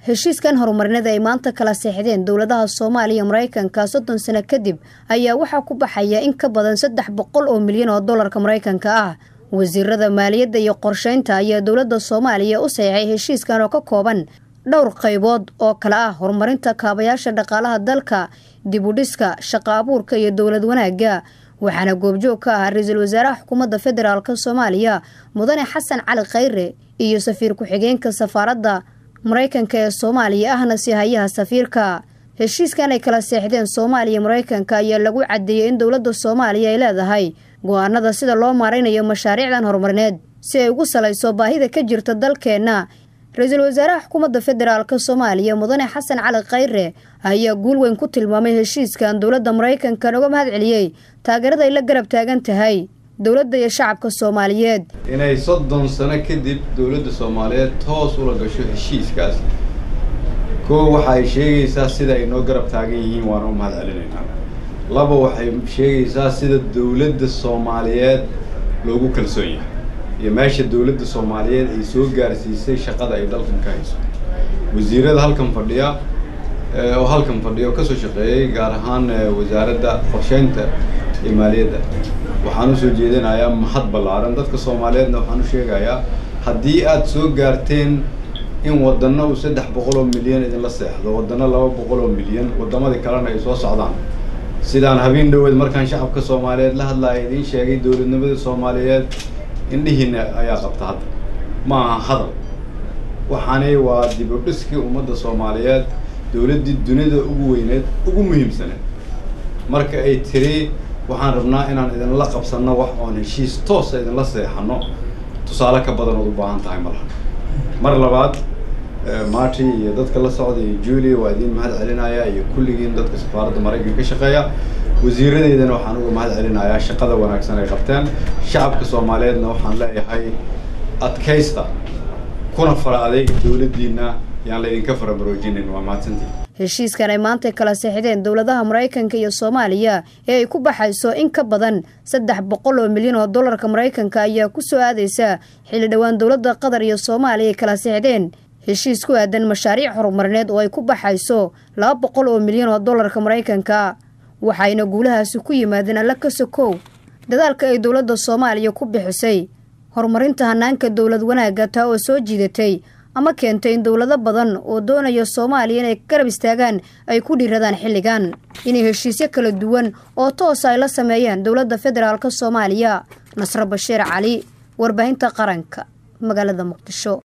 heshiiskan horumarinada ay maanta kala seexdeen dowladaha Soomaaliya iyo Mareykanka 30 sano kadib ayaa waxa ku baxaya in ka badan 300 milyan oo dollarka Mareykanka ah. wasiirada maaliyadda iyo qorsheynta ayaa dowladda Soomaaliya u saxeexay heshiiskan oo ka kooban dhowr qaybood oo kala ah horumarinta kaabayaasha dhaqaalaha dalka, dib u dhiska, shaqo abuurka iyo dowlad wanaagga. waxaana goobjoog ka ah ra'iisul wasaaraha xukuumadda federaalka Soomaaliya Mudane Xasan Cali Khayre iyo safiir ku-xigeenka safaaradda Mareykanka ee Soomaaliya ahna si hayaha safiirka. heshiiskan ay kala seexdeen Soomaaliya iyo Mareykanka ayaa lagu cadeeyay in dowladda Soomaaliya ay leedahay go'aanada sida loo maareynayo mashaariicdan horumarineed si ay ugu salayso baahida ka jirta dalkeena. ra'iisul wasaaraha xukuumadda federaalka Soomaaliya Mudane Xasan Cali Khayre ayaa guul weyn ku tilmaamay heshiiskan dowladda Mareykanka uga mahadceliyay taageerada ay la garab taagan tahay dowladda iyo shacabka Soomaaliyeed. inay 30 sano kadib dowladda Soomaaliyeed toos ula gasho heshiiskaas waxa ay sheegaysaa sida ay noo garab taagan yihiin waan u mahadcelinaynaa. laba waxay sheegaysaa sida dowladda Soomaaliyeed loogu kalsoon yahay iyo meesha dowladda Soomaaliyeed ay soo gaarsiisay shaqada ay dalkan ka hayso. wasiirada halkan fadhiya oo halkan fadhiyo ka soo shaqeeyay gaar ahaan wasaaradda qorsheynta iyo maaliyadda waxaan u soo jeedinayaa mahad ballaaran dadka Soomaaliyeedna waxaan u sheegayaa haddii aad soo gaarteen in wadano 300 milyan idin la seexdo wadano 200 milyan wadamada kalena ay soo socdaan sidaan habeen dhaweed markaan shacabka Soomaaliyeed la hadlaayay idin sheegay dowladnimada Soomaaliyeed indhihiina ayaa qabta hadda ma aha hadal waxaanay waa dib u dhiskii ummadda Soomaaliyeed dowladda dunida ugu weyneed ugu muhiimsaneed marka ay tiri waxaan rabnaa inaan idin la qabsano wax oo heshiis toos ah idin la seexano tusaale ka badan oo u baahan tahay mar labaad Marty iyo dadka la socday Julie waa idin mahad celinaya iyo kulligiin dadka safaaradda Mareykanka ka shaqeeya wasiiradeedana waxaan uga mahad celinayaa shaqada wanaagsan ay qabteen shacabka Soomaaliyeedna waxaan leeyahay adkaysta kuna fara adeeg dowladdiina yaan la idinka farabaroojinin waa mahadsantiin. heshiiskan ay maanta kala seexdeen dowladaha Mareykanka iyo Soomaaliya ee ay ku baxayso in ka badan 300 milyan oo dollarka Mareykanka ayaa ku soo aadaysa xilli dhawaan dowladda Qatar iyo Soomaaliya kala seexdeen heshiis ku aadan mashaariic horumarineed oo ay ku baxayso 200 milyan oo dollarka Mareykanka. waxayna guulahaasi ku yimaadeen alla ka sokow dadaalka ay dowladda Soomaaliya ku bixisay horumarinta hanaanka dowlad wanaagga taa oo soo jiidatay ama keentay in dowlado badan oo doonaya Soomaaliya inay garab istaagaan ay ku dhiiradaan xilligan inay heshiisyo kala duwan oo toos ay la sameeyaan dowladda federaalka Soomaaliya. Nasra Bashiir Cali, warbaahinta qaranka, magaalada Muqdisho.